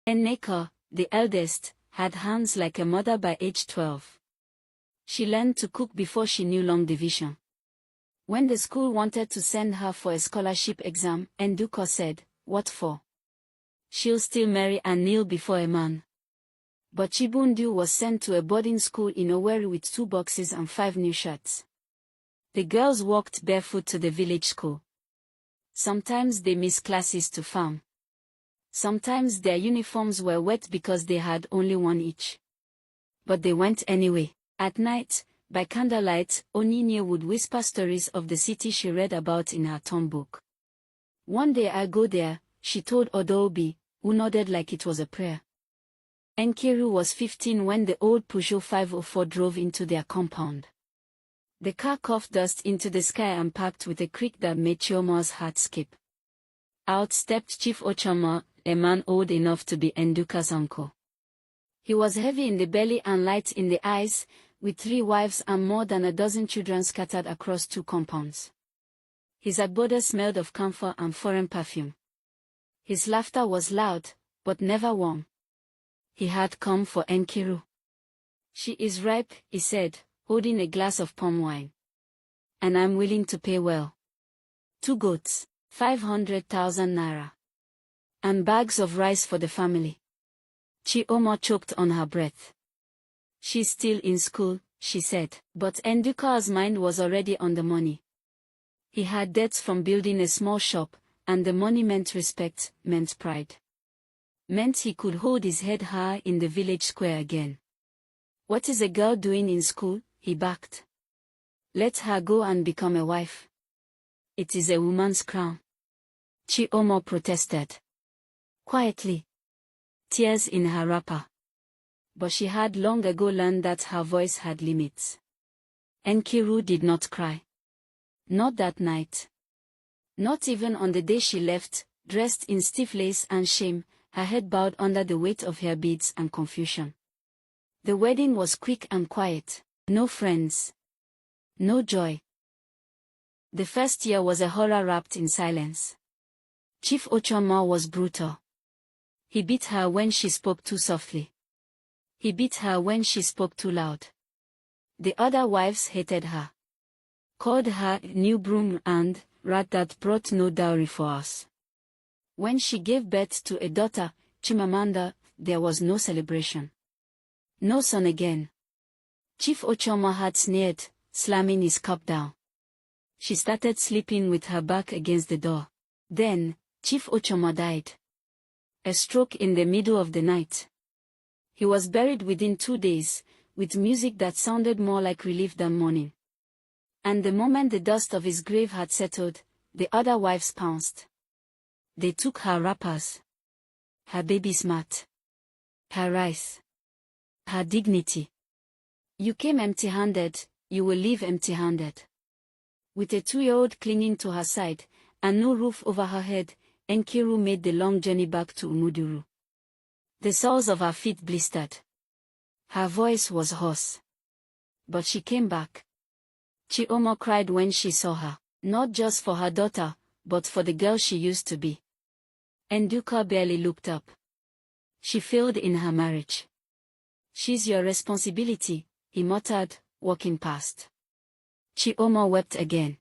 Nneka, the eldest, had hands like a mother by age 12. She learned to cook before she knew long division. When the school wanted to send her for a scholarship exam, Nduka said, "What for? She'll still marry and kneel before a man." But Chibundu was sent to a boarding school in Owerri with 2 boxes and 5 new shirts. The girls walked barefoot to the village school. Sometimes they missed classes to farm. Sometimes their uniforms were wet because they had only one each. But they went anyway. At night, by candlelight, Onyinye would whisper stories of the city she read about in her tom book. "One day I go there," she told Odobi, who nodded like it was a prayer. Nkiru was 15 when the old Peugeot 504 drove into their compound. The car coughed dust into the sky and parked with a creak that made Chioma's heart skip. Out stepped Chief Ochoma, a man old enough to be Nduka's uncle. He was heavy in the belly and light in the eyes, with 3 wives and more than a dozen children scattered across 2 compounds. His agbode smelled of camphor and foreign perfume. His laughter was loud, but never warm. He had come for Nkiru. "She is ripe," he said, holding a glass of palm wine. "And I'm willing to pay well. 2 goats, 500,000 naira. And bags of rice for the family." Chioma choked on her breath. "She's still in school," she said. But Nduka's mind was already on the money. He had debts from building a small shop, and the money meant respect, meant pride. Meant he could hold his head high in the village square again. "What is a girl doing in school?" he barked. "Let her go and become a wife. It is a woman's crown." Chioma protested. Quietly. Tears in her wrapper. But she had long ago learned that her voice had limits. Nkiru did not cry. Not that night. Not even on the day she left, dressed in stiff lace and shame, her head bowed under the weight of hair beads and confusion. The wedding was quick and quiet. No friends. No joy. The first year was a horror wrapped in silence. Chief Ochoma was brutal. He beat her when she spoke too softly. He beat her when she spoke too loud. The other wives hated her. Called her new broom and rat that brought no dowry for us. When she gave birth to a daughter, Chimamanda, there was no celebration. No son again. Chief Ochoma had sneered, slamming his cup down. She started sleeping with her back against the door. Then, Chief Ochoma died. A stroke in the middle of the night. He was buried within 2 days, with music that sounded more like relief than mourning. And the moment the dust of his grave had settled, the other wives pounced. They took her wrappers, her baby's mat, her rice, her dignity. "You came empty-handed, you will leave empty-handed." With a 2-year-old clinging to her side, and no roof over her head, Nkiru made the long journey back to Umuduru. The soles of her feet blistered. Her voice was hoarse. But she came back. Chioma cried when she saw her, not just for her daughter, but for the girl she used to be. Nduka barely looked up. She failed in her marriage. "She's your responsibility," he muttered, walking past. Chioma wept again.